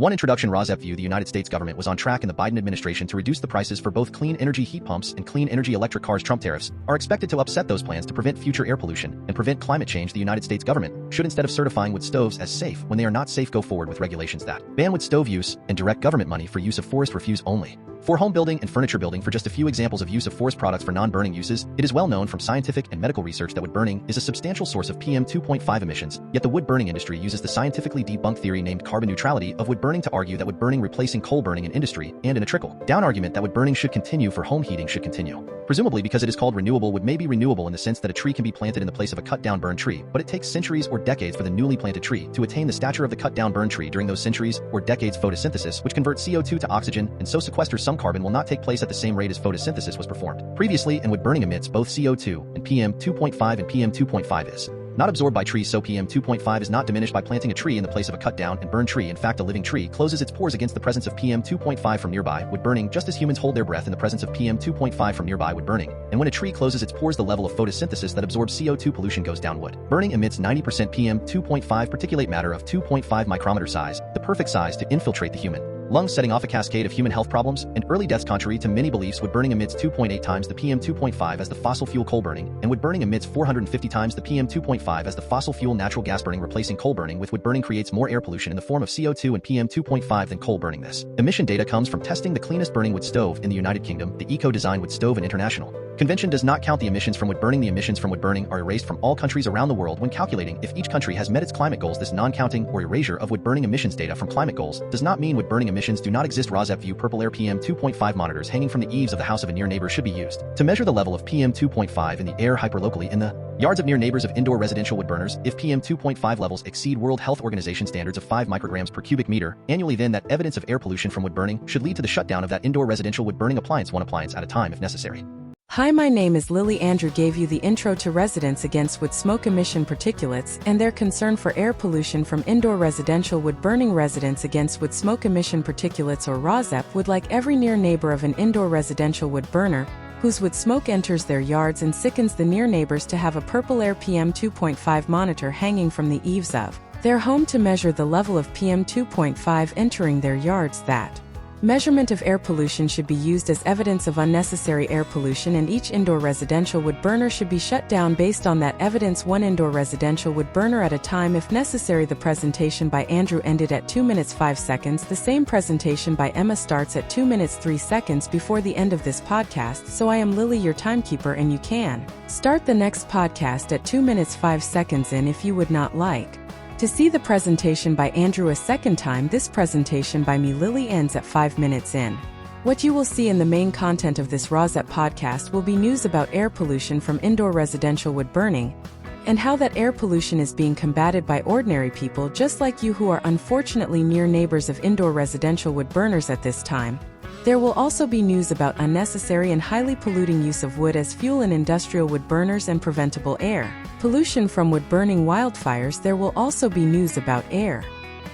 1. Introduction. RAWSEP view. The United States government was on track in the Biden administration to reduce the prices for both clean energy heat pumps and clean energy electric cars. Trump tariffs are expected to upset those plans to prevent future air pollution and prevent climate change. The United States government should, instead of certifying wood stoves as safe when they are not safe, go forward with regulations that ban wood stove use and direct government money for use of forest refuse only. For home building and furniture building. For just a few examples of use of forest products for non-burning uses, it is well known from scientific and medical research that wood burning is a substantial source of PM 2.5 emissions, yet the wood burning industry uses the scientifically debunked theory named carbon neutrality of wood burning to argue that wood burning replacing coal burning in industry, and in a trickle-down argument that wood burning should continue for home heating should continue. Presumably because it is called renewable. Wood may be renewable in the sense that a tree can be planted in the place of a cut-down burned tree, but it takes centuries or decades for the newly planted tree to attain the stature of the cut-down burned tree. During those centuries or decades, photosynthesis, which converts CO2 to oxygen and so sequesters some carbon, will not take place at the same rate as photosynthesis was performed previously, and wood burning emits both CO2 and PM 2.5, and PM 2.5 is not absorbed by trees, so PM 2.5 is not diminished by planting a tree in the place of a cut down and burned tree. In fact, a living tree closes its pores against the presence of PM 2.5 from nearby wood burning, just as humans hold their breath in the presence of PM 2.5 from nearby wood burning. And when a tree closes its pores, the level of photosynthesis that absorbs CO2 pollution goes down. Wood burning emits 90% PM 2.5 particulate matter of 2.5 micrometer size, the perfect size to infiltrate the human lungs, setting off a cascade of human health problems and early deaths. Contrary to many beliefs, wood burning emits 2.8 times the PM 2.5 as the fossil fuel coal burning, and wood burning emits 450 times the PM 2.5 as the fossil fuel natural gas burning. Replacing coal burning with wood burning creates more air pollution in the form of CO2 and PM 2.5 than coal burning. This emission data comes from testing the cleanest burning wood stove in the United Kingdom, the Eco-Design Wood Stove, and International Convention does not count the emissions from wood burning. The emissions from wood burning are erased from all countries around the world when calculating if each country has met its climate goals. This non-counting or erasure of wood burning emissions data from climate goals does not mean wood burning emissions do not exist. RAWSEP view. Purple air. PM 2.5 monitors hanging from the eaves of the house of a near neighbor should be used to measure the level of PM 2.5 in the air hyperlocally in the yards of near neighbors of indoor residential wood burners. If PM 2.5 levels exceed World Health Organization standards of 5 micrograms per cubic meter annually, then that evidence of air pollution from wood burning should lead to the shutdown of that indoor residential wood burning appliance, one appliance at a time if necessary. Hi, my name is Lily. Andrew gave you the intro to residents against wood smoke emission particulates and their concern for air pollution from indoor residential wood burning. Residents against wood smoke emission particulates, or RAWSEP, would like every near neighbor of an indoor residential wood burner whose wood smoke enters their yards and sickens the near neighbors to have a purple air PM 2.5 monitor hanging from the eaves of their home to measure the level of PM 2.5 entering their yards. That measurement of air pollution should be used as evidence of unnecessary air pollution, and each indoor residential wood burner should be shut down based on that evidence, one indoor residential wood burner at a time if necessary. The presentation by Andrew ended at 2 minutes 5 seconds. The same presentation by Emma starts at 2 minutes 3 seconds before the end of this podcast. So I am Lily, your timekeeper, and you can start the next podcast at 2 minutes 5 seconds in if you would not like to see the presentation by Andrew a second time. This presentation by me, Lily, ends at 5 minutes in. What you will see in the main content of this RAWSEP podcast will be news about air pollution from indoor residential wood burning and how that air pollution is being combated by ordinary people just like you who are unfortunately near neighbors of indoor residential wood burners at this time. There will also be news about unnecessary and highly polluting use of wood as fuel in industrial wood burners and preventable air pollution from wood burning wildfires. There will also be news about air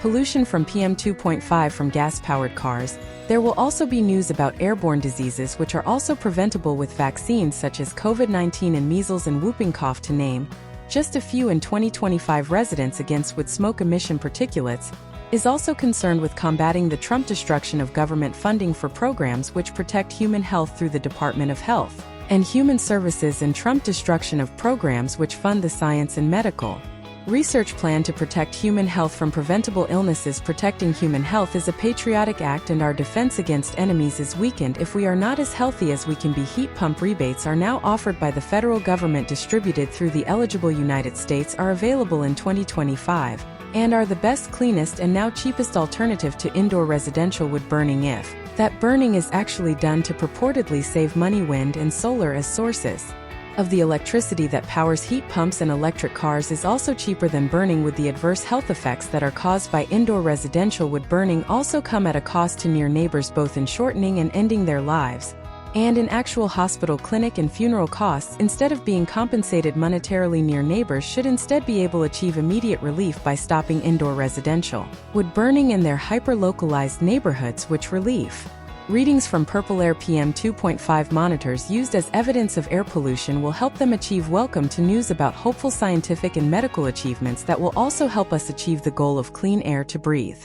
pollution from PM 2.5 from gas-powered cars. There will also be news about airborne diseases which are also preventable with vaccines such as COVID-19 and measles and whooping cough, to name just a few. In 2025, residents against wood smoke emission particulates is also concerned with combating the Trump destruction of government funding for programs which protect human health through the Department of Health and Human Services, and Trump destruction of programs which fund the science and medical research plan to protect human health from preventable illnesses. Protecting human health is a patriotic act, and our defense against enemies is weakened if we are not as healthy as we can be. Heat pump rebates are now offered by the federal government, distributed through the eligible United States, are available in 2025, and are the best, cleanest, and now cheapest alternative to indoor residential wood burning if that burning is actually done to purportedly save money. Wind and solar as sources of the electricity that powers heat pumps and electric cars is also cheaper than burning wood. The adverse health effects that are caused by indoor residential wood burning also come at a cost to near neighbors, both in shortening and ending their lives, and in actual hospital, clinic, and funeral costs. Instead of being compensated monetarily, near neighbors should instead be able to achieve immediate relief by stopping indoor residential wood burning in their hyper-localized neighborhoods, which relief readings from purple air PM 2.5 monitors used as evidence of air pollution will help them achieve. Welcome to news about hopeful scientific and medical achievements that will also help us achieve the goal of clean air to breathe.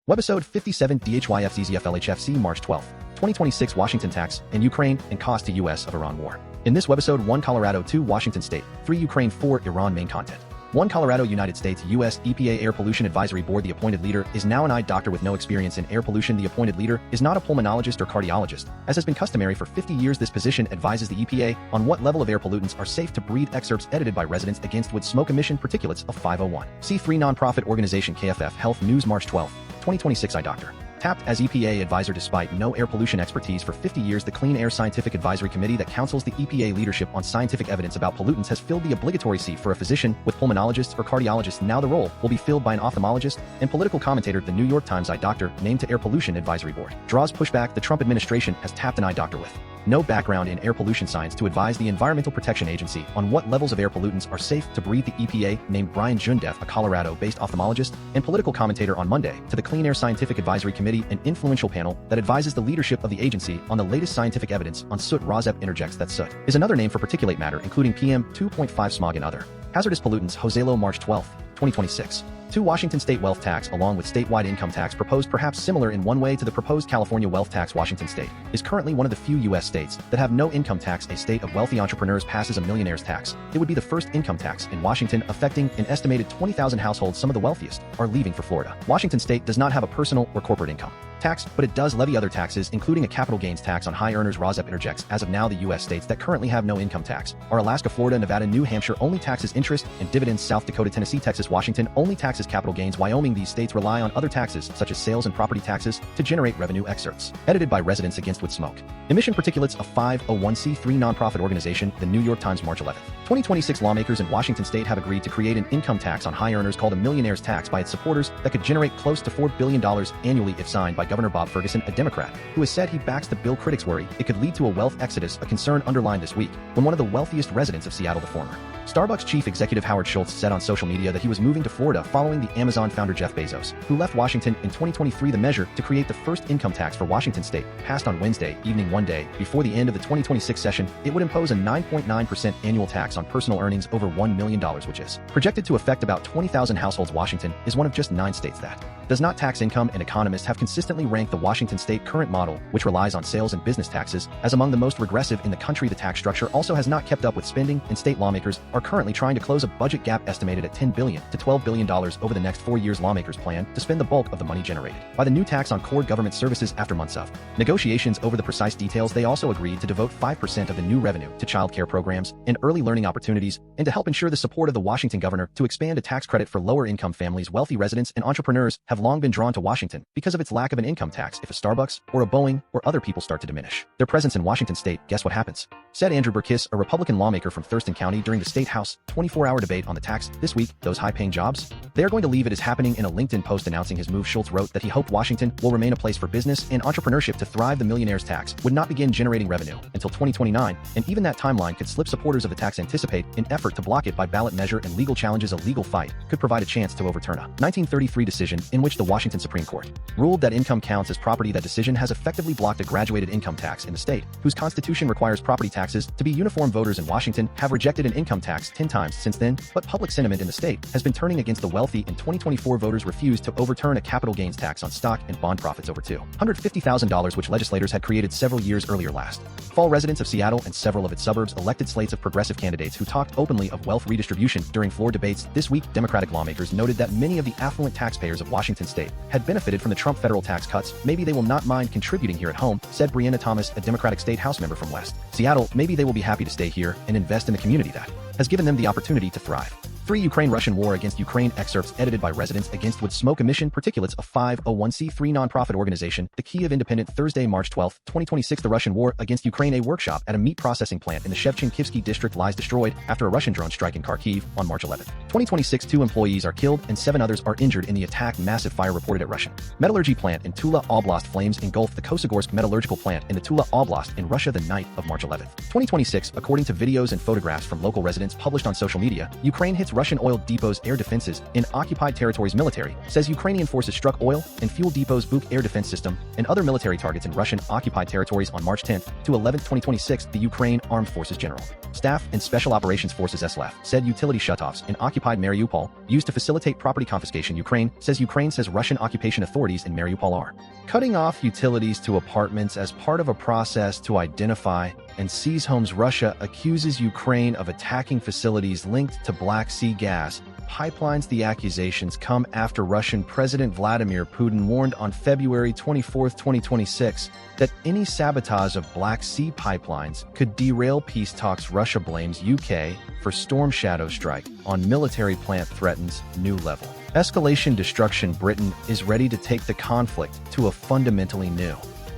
Webisode 57DHYAFZZFLHFC March 12, 2026 Washington tax and Ukraine and cost to U.S. of Iran war. In this webisode, 1 Colorado, 2 Washington State, 3 Ukraine, 4 Iran main content. 1 Colorado, United States, U.S. EPA Air Pollution Advisory Board. The appointed leader is now an eye doctor with no experience in air pollution. The appointed leader is not a pulmonologist or cardiologist. As has been customary for 50 years, this position advises the EPA on what level of air pollutants are safe to breathe. Excerpts edited by residents against wood smoke emission particulates of 501. C3 nonprofit organization KFF Health News March 12, 2026. Eye doctor. Tapped as EPA advisor despite no air pollution expertise for 50 years, the Clean Air Scientific Advisory Committee that counsels the EPA leadership on scientific evidence about pollutants has filled the obligatory seat for a physician with pulmonologists or cardiologists. Now the role will be filled by an ophthalmologist and political commentator. The New York Times eye doctor named to Air Pollution Advisory Board draws pushback. The Trump administration has tapped an eye doctor with no background in air pollution science to advise the Environmental Protection Agency on what levels of air pollutants are safe to breathe. The EPA named Brian Joondeph, a Colorado-based ophthalmologist and political commentator, on Monday to the Clean Air Scientific Advisory Committee, an influential panel that advises the leadership of the agency on the latest scientific evidence on soot. RAWSEP interjects. That soot is another name for particulate matter, including PM 2.5 smog and other hazardous pollutants. Joselow March 12, 2026. 2 Washington state wealth tax along with statewide income tax proposed, perhaps similar in one way to the proposed California wealth tax. Washington state is currently one of the few U.S. states that have no income tax. A state of wealthy entrepreneurs passes a millionaire's tax. It would be the first income tax in Washington, affecting an estimated 20,000 households. Some of the wealthiest are leaving for Florida. Washington state does not have a personal or corporate income tax, but it does levy other taxes, including a capital gains tax on high earners. RAWSEP interjects. As of now, the U.S. states that currently have no income tax are Alaska, Florida, Nevada. New Hampshire only taxes interest and dividends. South Dakota, Tennessee, Texas. Washington only taxes capital gains. Wyoming. These states rely on other taxes, such as sales and property taxes, to generate revenue. Excerpts edited by residents against wood smoke emission particulates of 501c3 nonprofit organization. The New York Times March 11, 2026. Lawmakers in Washington state have agreed to create an income tax on high earners called a millionaire's tax by its supporters that could generate close to $4 billion annually if signed by Governor Bob Ferguson, a Democrat, who has said he backs the bill. Critics worry it could lead to a wealth exodus, a concern underlined this week when one of the wealthiest residents of Seattle, the former Starbucks chief executive Howard Schultz, said on social media that he was moving to Florida following the Amazon founder Jeff Bezos, who left Washington in 2023. The measure to create the first income tax for Washington state passed on Wednesday evening, one day before the end of the 2026 session. It would impose a 9.9% annual tax on personal earnings over $1 million, which is projected to affect about 20,000 households. Washington is one of just 9 states that does not tax income, and economists have consistently ranked the Washington state current model, which relies on sales and business taxes, as among the most regressive in the country. The tax structure also has not kept up with spending, and state lawmakers are currently trying to close a budget gap estimated at $10 billion to $12 billion over the next 4 years. Lawmakers plan to spend the bulk of the money generated by the new tax on core government services. After months of negotiations over the precise details, they also agreed to devote 5% of the new revenue to child care programs and early learning opportunities, and to help ensure the support of the Washington governor to expand a tax credit for lower income families. Wealthy residents and entrepreneurs have long been drawn to Washington because of its lack of an income tax. If a Starbucks or a Boeing or other people start to diminish their presence in Washington state, guess what happens? Said Andrew Burkiss, a Republican lawmaker from Thurston County, during the State House 24-hour debate on the tax this week. Those high-paying jobs, they are going to leave. It is happening. In a LinkedIn post announcing his move, Schultz wrote that he hoped Washington will remain a place for business and entrepreneurship to thrive. The millionaire's tax would not begin generating revenue until 2029, and even that timeline could slip. Supporters of the tax anticipate an effort to block it by ballot measure and legal challenges. A legal fight could provide a chance to overturn a 1933 decision in which the Washington Supreme Court ruled that income counts as property. That decision has effectively blocked a graduated income tax in the state, whose constitution requires property taxes to be uniform. Voters in Washington have rejected an income tax 10 times since then, but public sentiment in the state has been turning against the wealthy. In 2024, voters refused to overturn a capital gains tax on stock and bond profits over $250,000, which legislators had created several years earlier. Last fall, residents of Seattle and several of its suburbs elected slates of progressive candidates who talked openly of wealth redistribution during floor debates this week. Democratic lawmakers noted that many of the affluent taxpayers of Washington state had benefited from the Trump federal tax cuts. Maybe they will not mind contributing here at home, said Breanna Thomas, a Democratic state House member from West Seattle. Maybe they will be happy to stay here and invest in the community that has given them the opportunity to thrive. 3 Ukraine-Russian war against Ukraine. Excerpts edited by residents against wood smoke emission particulates of 501c3 nonprofit organization. The Kyiv Independent, Thursday, March 12, 2026. The Russian war against Ukraine. A workshop at a meat processing plant in the Shevchenkivsky district lies destroyed after a Russian drone strike in Kharkiv on March 11, 2026. 2 employees are killed and 7 others are injured in the attack. Massive fire reported at Russian metallurgy plant in Tula Oblast. Flames engulfed the Kosogorsk metallurgical plant in the Tula Oblast in Russia the night of March 11, 2026. According to videos and photographs from local residents published on social media, Ukraine hits Russian oil depots air defenses in occupied territories. Military says Ukrainian forces struck oil and fuel depots, Buk air defense system, and other military targets in Russian occupied territories on March 10 to 11, 2026. The Ukraine Armed Forces General Staff and Special Operations Forces (SLAF) said utility shutoffs in occupied Mariupol used to facilitate property confiscation. Ukraine says Russian occupation authorities in Mariupol are cutting off utilities to apartments as part of a process to identify and seize homes. Russia accuses Ukraine of attacking facilities linked to Black Sea gas pipelines. The accusations come after Russian President Vladimir Putin warned on February 24, 2026, that any sabotage of Black Sea pipelines could derail peace talks. Russia blames UK for Storm Shadow strike on military plant, threatens new level escalation destruction. Britain is ready to take the conflict to a fundamentally new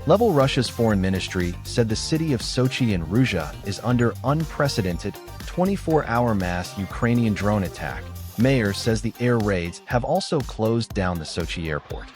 level. Russia's foreign ministry said the city of Sochi in Russia is under unprecedented 24-hour mass Ukrainian drone attack. Mayor says the air raids have also closed down the Sochi airport.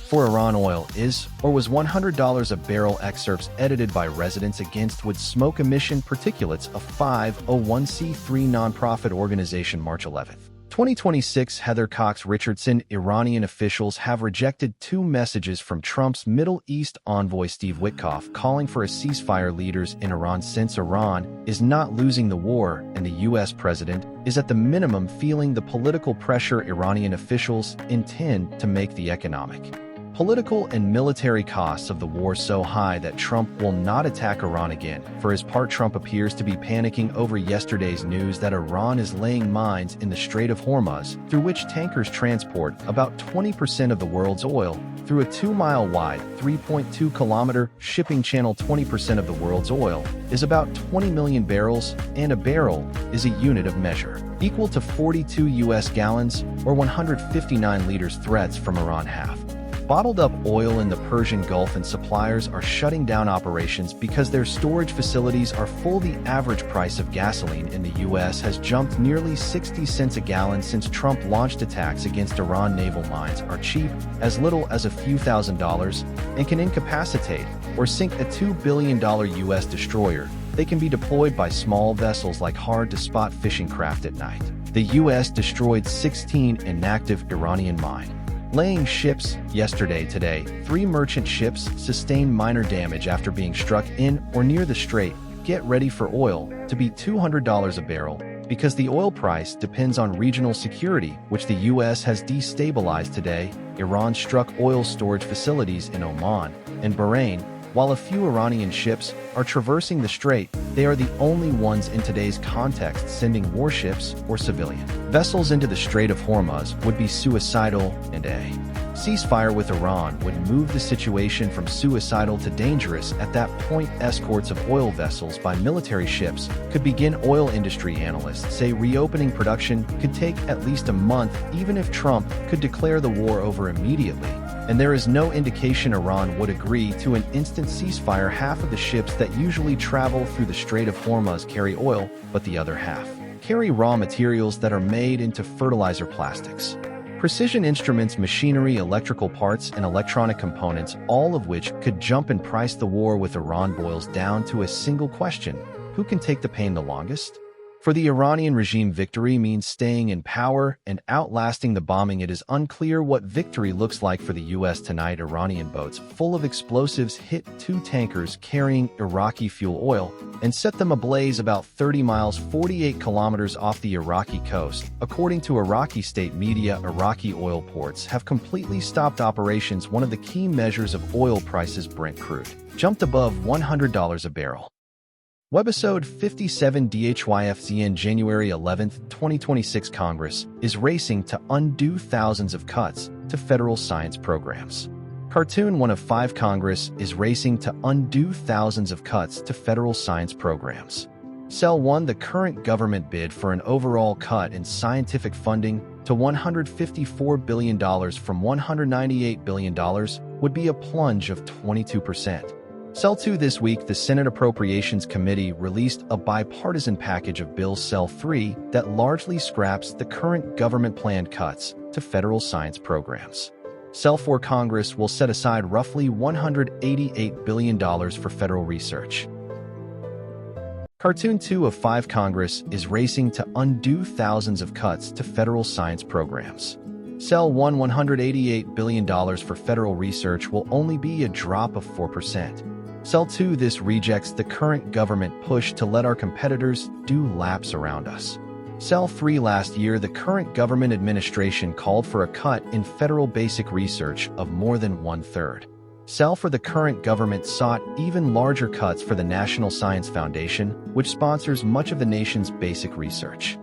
For Iran, oil is or was $100 a barrel. Excerpts edited by residents against wood smoke emission particulates, a 501c3 nonprofit organization. March 11, 2026. Heather Cox Richardson. Iranian officials have rejected two messages from Trump's Middle East envoy Steve Witkoff calling for a ceasefire. Leaders in Iran since Iran is not losing the war and the U.S. president is at the minimum feeling the political pressure. Iranian officials intend to make the economic, political and military costs of the war so high that Trump will not attack Iran again. For his part, Trump appears to be panicking over yesterday's news that Iran is laying mines in the Strait of Hormuz, through which tankers transport about 20% of the world's oil through a 2-mile wide, 3.2-kilometer shipping channel. 20% of the world's oil is about 20 million barrels, and a barrel is a unit of measure equal to 42 U.S. gallons or 159 liters. Threats from Iran have bottled up oil in the Persian Gulf, and suppliers are shutting down operations because their storage facilities are full. The average price of gasoline in the U.S. has jumped nearly 60 cents a gallon since Trump launched. Attacks against Iran. Naval mines are cheap, as little as a few $1,000s, and can incapacitate or sink a $2 billion U.S. destroyer. They can be deployed by small vessels like hard-to-spot fishing craft at night. The U.S. destroyed 16 inactive Iranian mine laying ships yesterday. Today, 3 merchant ships sustained minor damage after being struck in or near the strait. Get ready for oil to be $200 a barrel because the oil price depends on regional security, which the U.S. has destabilized. Today, Iran struck oil storage facilities in Oman and Bahrain. While a few Iranian ships are traversing the strait, they are the only ones in today's context sending warships or civilian vessels into the Strait of Hormuz would be suicidal, and a ceasefire with Iran would move the situation from suicidal to dangerous. At that point, escorts of oil vessels by military ships could begin. Oil industry analysts say reopening production could take at least a month, even if Trump could declare the war over immediately. And there is no indication Iran would agree to an instant ceasefire. Half of the ships that usually travel through the Strait of Hormuz carry oil, but the other half carry raw materials that are made into fertilizer, plastics, precision instruments, machinery, electrical parts, and electronic components, all of which could jump in price. The war with Iran boils down to a single question: who can take the pain the longest? For the Iranian regime, victory means staying in power and outlasting the bombing. It is unclear what victory looks like for the U.S. tonight. Iranian boats full of explosives hit 2 tankers carrying Iraqi fuel oil and set them ablaze about 30 miles, 48 kilometers off the Iraqi coast. According to Iraqi state media, Iraqi oil ports have completely stopped operations. One of the key measures of oil prices, Brent crude, jumped above $100 a barrel. Webisode 57DHYAFZZFLHFC1. January 11, 2026. Congress is racing to undo thousands of cuts to federal science programs. Cartoon 1 of 5. Congress is racing to undo thousands of cuts to federal science programs. Cell 1. The current government bid for an overall cut in scientific funding to $154 billion from $198 billion would be a plunge of 22%. Cell 2. This week, the Senate Appropriations Committee released a bipartisan package of bills. Cell 3 that largely scraps the current government-planned cuts to federal science programs. Cell 4. Congress will set aside roughly $188 billion for federal research. Cartoon 2 of 5 Congress is racing to undo thousands of cuts to federal science programs. Cell 1 $188 billion for federal research will only be a drop of 4%. Cell 2 this rejects the current government push to let our competitors do laps around us. Cell 3 last year the current government administration called for a cut in federal basic research of more than 1/3. Cell for the current government sought even larger cuts for the National Science Foundation, which sponsors much of the nation's basic research.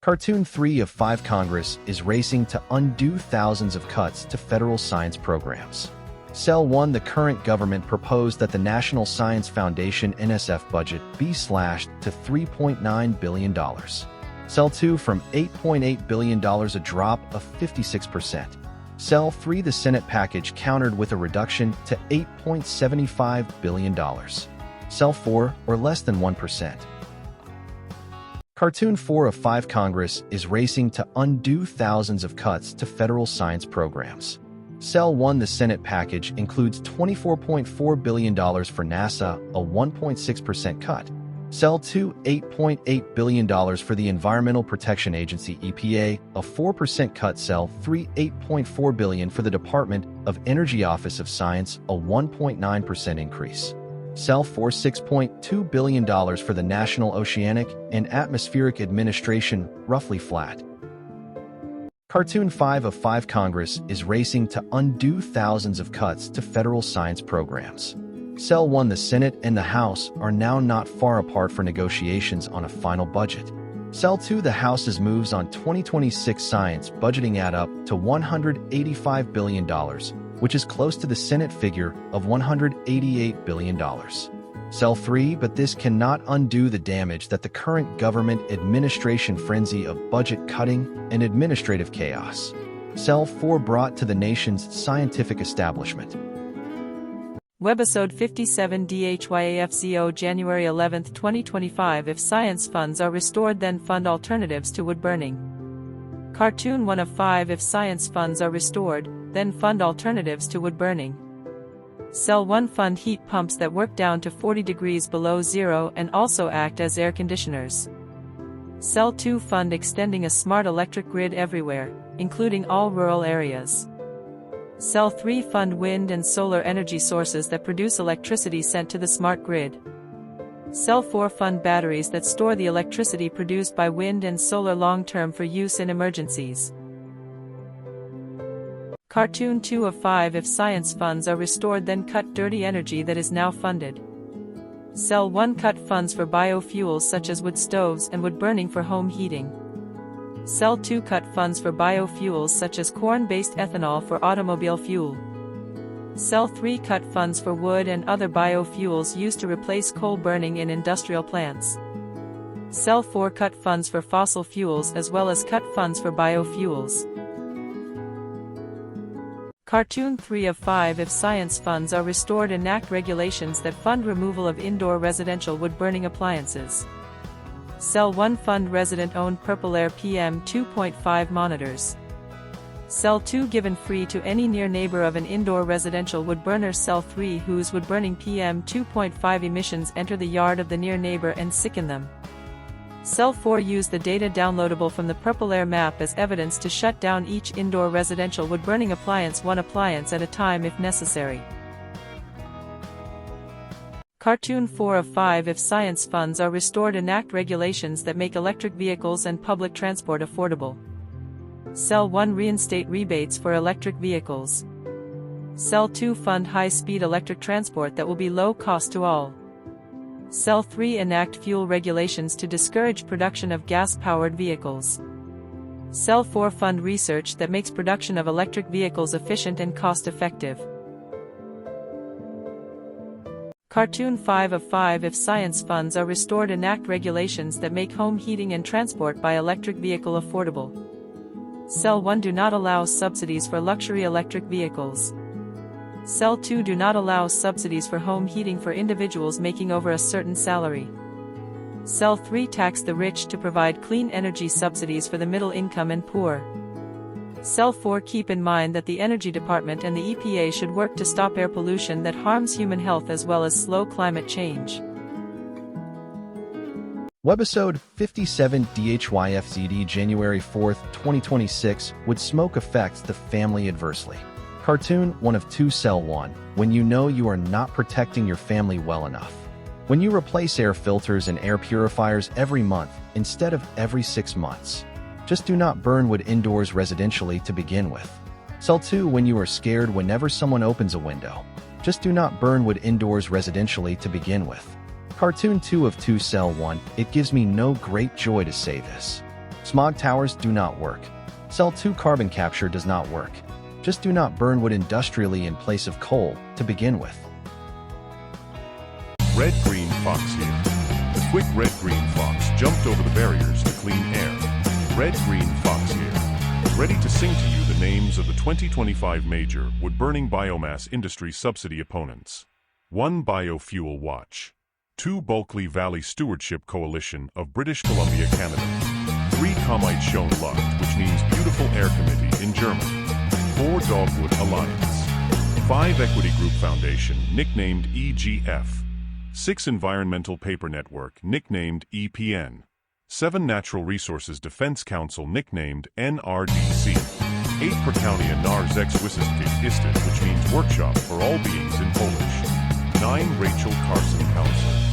Cartoon 3 of 5 Congress is racing to undo thousands of cuts to federal science programs. Cell 1 the current government proposed that the National Science Foundation NSF budget be slashed to $3.9 billion. Cell 2 from $8.8 billion a drop of 56%. Cell 3 the Senate package countered with a reduction to $8.75 billion. Cell 4 or less than 1%. Cartoon 4 of 5 Congress is racing to undo thousands of cuts to federal science programs. Cell 1 the Senate package includes $24.4 billion for NASA, a 1.6% cut. Cell 2 $8.8 billion for the Environmental Protection Agency EPA, a 4% cut. Cell 3 $8.4 billion for the Department of Energy Office of Science, a 1.9% increase. Cell 4 $6.2 billion for the National Oceanic and Atmospheric Administration, roughly flat. Cartoon 5 of 5 Congress is racing to undo thousands of cuts to federal science programs. Cell 1 the Senate and the House are now not far apart for negotiations on a final budget. Cell 2 the House's moves on 2026 science budgeting add up to $185 billion, which is close to the Senate figure of $188 billion. Cell 3 but this cannot undo the damage that the current government administration frenzy of budget cutting and administrative chaos. Cell 4 brought to the nation's scientific establishment. Webisode 57DHYAFZZFLHFC1 January 11, 2025 If science funds are restored then fund alternatives to wood burning. Cartoon 1 of 5 If science funds are restored, then fund alternatives to wood burning. Cell 1 fund heat pumps that work down to 40 degrees below zero and also act as air conditioners. Cell 2 fund extending a smart electric grid everywhere, including all rural areas. Cell 3 fund wind and solar energy sources that produce electricity sent to the smart grid. Cell 4 fund batteries that store the electricity produced by wind and solar long-term for use in emergencies. Cartoon 2 of 5 If science funds are restored then cut dirty energy that is now funded. Cell 1 cut funds for biofuels such as wood stoves and wood burning for home heating. Cell 2 cut funds for biofuels such as corn-based ethanol for automobile fuel. Cell 3 cut funds for wood and other biofuels used to replace coal burning in industrial plants. Cell 4 cut funds for fossil fuels as well as cut funds for biofuels. Cartoon 3 of 5 If science funds are restored enact regulations that fund removal of indoor residential wood-burning appliances. Cell 1 fund resident-owned Purple Air PM 2.5 monitors. Cell 2 given free to any near neighbor of an indoor residential wood burner. Cell 3 whose wood-burning PM 2.5 emissions enter the yard of the near neighbor and sicken them. Cell 4 use the data downloadable from the Purple Air map as evidence to shut down each indoor residential wood-burning appliance one appliance at a time if necessary. Cartoon 4 of 5 If science funds are restored enact regulations that make electric vehicles and public transport affordable. Cell 1 reinstate rebates for electric vehicles. Cell 2 fund high-speed electric transport that will be low cost to all. Cell 3 enact fuel regulations to discourage production of gas-powered vehicles. Cell 4 fund research that makes production of electric vehicles efficient and cost-effective. Cartoon 5 of 5 If science funds are restored enact regulations that make home heating and transport by electric vehicle affordable. Cell 1 do not allow subsidies for luxury electric vehicles. Cell 2 do not allow subsidies for home heating for individuals making over a certain salary. Cell 3 tax the rich to provide clean energy subsidies for the middle income and poor. Cell 4 keep in mind that the Energy Department and the EPA should work to stop air pollution that harms human health as well as slow climate change. Webisode 57DHYAFZZFLHFC1 January 4, 2026 Would smoke affect the family adversely? Cartoon 1 of 2 Cell 1 When you know you are not protecting your family well enough. When you replace air filters and air purifiers every month instead of every 6 months. Just do not burn wood indoors residentially to begin with. Cell 2 When you are scared whenever someone opens a window. Just do not burn wood indoors residentially to begin with. Cartoon 2 of 2 Cell 1 It gives me no great joy to say this. Smog towers do not work. Cell 2 Carbon capture does not work. Just do not burn wood industrially in place of coal to begin with. Red Green Fox here. The quick Red Green Fox jumped over the barriers to clean air. Red Green Fox here. Ready to sing to you the names of the 2025 major wood-burning biomass industry subsidy opponents. 1 Biofuel Watch. 2 Bulkley Valley Stewardship Coalition of British Columbia, Canada. 3 Comite Schoen Luft, which means Beautiful Air Committee in German. 4 Dogwood Alliance. 5 Equity Group Foundation, nicknamed EGF. 6 Environmental Paper Network, nicknamed EPN. 7 Natural Resources Defense Council, nicknamed NRDC. 8 Prakaunia Narzexwisseskick Istet, which means Workshop for All Beings in Polish. 9 Rachel Carson Council.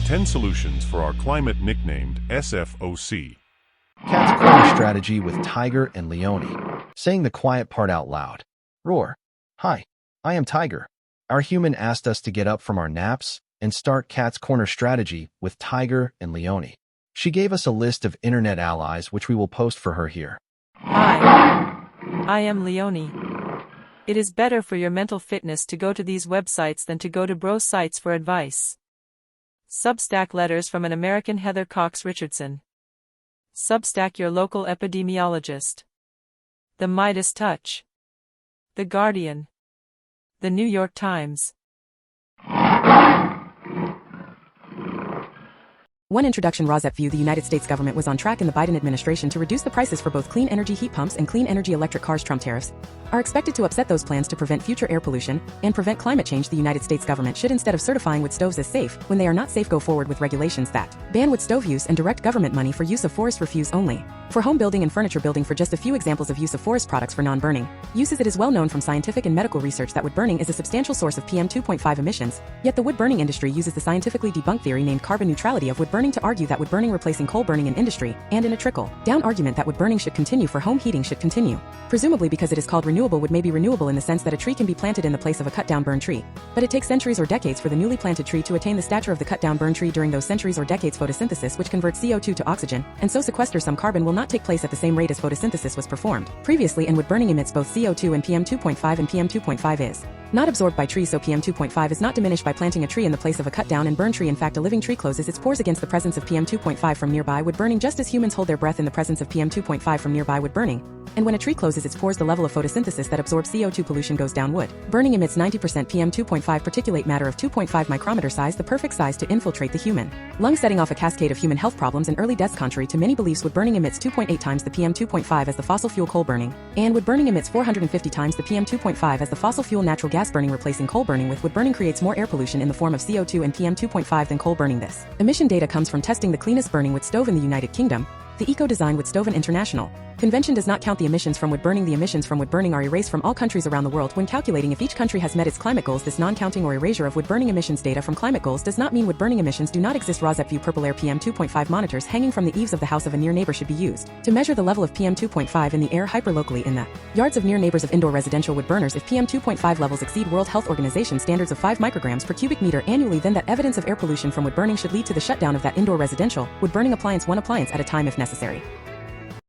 10 Solutions for Our Climate, nicknamed SFOC. Cat's corner strategy with Tiger and Leone. Saying the quiet part out loud. Roar. Hi, I am Tiger. Our human asked us to get up from our naps and start Cat's corner strategy with Tiger and Leone. She gave us a list of internet allies which we will post for her here. Hi, I am Leone. It is better for your mental fitness to go to these websites than to go to bro sites for advice. Substack letters from an American Heather Cox Richardson. Substack your local epidemiologist. The Midas Touch. The Guardian. The New York Times. One introduction. RAWSEP view. The United States government was on track in the Biden administration to reduce the prices for both clean energy heat pumps and clean energy electric cars. Trump tariffs are expected to upset those plans to prevent future air pollution and prevent climate change. The United States government should, instead of certifying wood stoves as safe when they are not safe, go forward with regulations that ban wood stove use and direct government money for use of forest refuse only. For home building and furniture building. For just a few examples of use of forest products for non-burning uses, it is well known from scientific and medical research that wood burning is a substantial source of PM 2.5 emissions, yet the wood burning industry uses the scientifically debunked theory named carbon neutrality of wood burning to argue that wood burning replacing coal burning in industry, and in a trickle-down argument that wood burning should continue for home heating should continue. Presumably because it is called renewable, wood may be renewable in the sense that a tree can be planted in the place of a cut-down burned tree. But it takes centuries or decades for the newly planted tree to attain the stature of the cut-down burned tree. During those centuries or decades, photosynthesis, which converts CO2 to oxygen, and so sequesters some carbon, will not take place at the same rate as photosynthesis was performed previously, and wood burning emits both CO2 and PM 2.5, and PM 2.5 is not absorbed by trees, so PM 2.5 is not diminished by planting a tree in the place of a cut-down and burned tree. In fact, a living tree closes its pores against the presence of PM 2.5 from nearby wood burning, just as humans hold their breath in the presence of PM 2.5 from nearby wood burning. And when a tree closes its pores, the level of photosynthesis that absorbs CO2 pollution goes down. Wood burning emits 90% PM 2.5 particulate matter of 2.5 micrometer size, the perfect size to infiltrate the human lung, setting off a cascade of human health problems and early deaths. Contrary to many beliefs, wood burning emits 2.8 times the PM 2.5 as the fossil fuel coal burning, and wood burning emits 450 times the PM 2.5 as the fossil fuel natural gas burning. Replacing coal burning with wood burning creates more air pollution in the form of CO2 and PM 2.5 than coal burning. This emission data comes from testing the cleanest burning wood stove in the United Kingdom. The Eco-Design Wood Stove and International Convention does not count the emissions from wood burning. The emissions from wood burning are erased from all countries around the world when calculating if each country has met its climate goals. This non-counting or erasure of wood burning emissions data from climate goals does not mean wood burning emissions do not exist. RAWSEP view. Purple air. PM 2.5 monitors hanging from the eaves of the house of a near neighbor should be used to measure the level of PM 2.5 in the air hyperlocally in the yards of near neighbors of indoor residential wood burners. If PM 2.5 levels exceed World Health Organization standards of 5 micrograms per cubic meter annually, then that evidence of air pollution from wood burning should lead to the shutdown of that indoor residential wood burning appliance, one appliance at a time if necessary.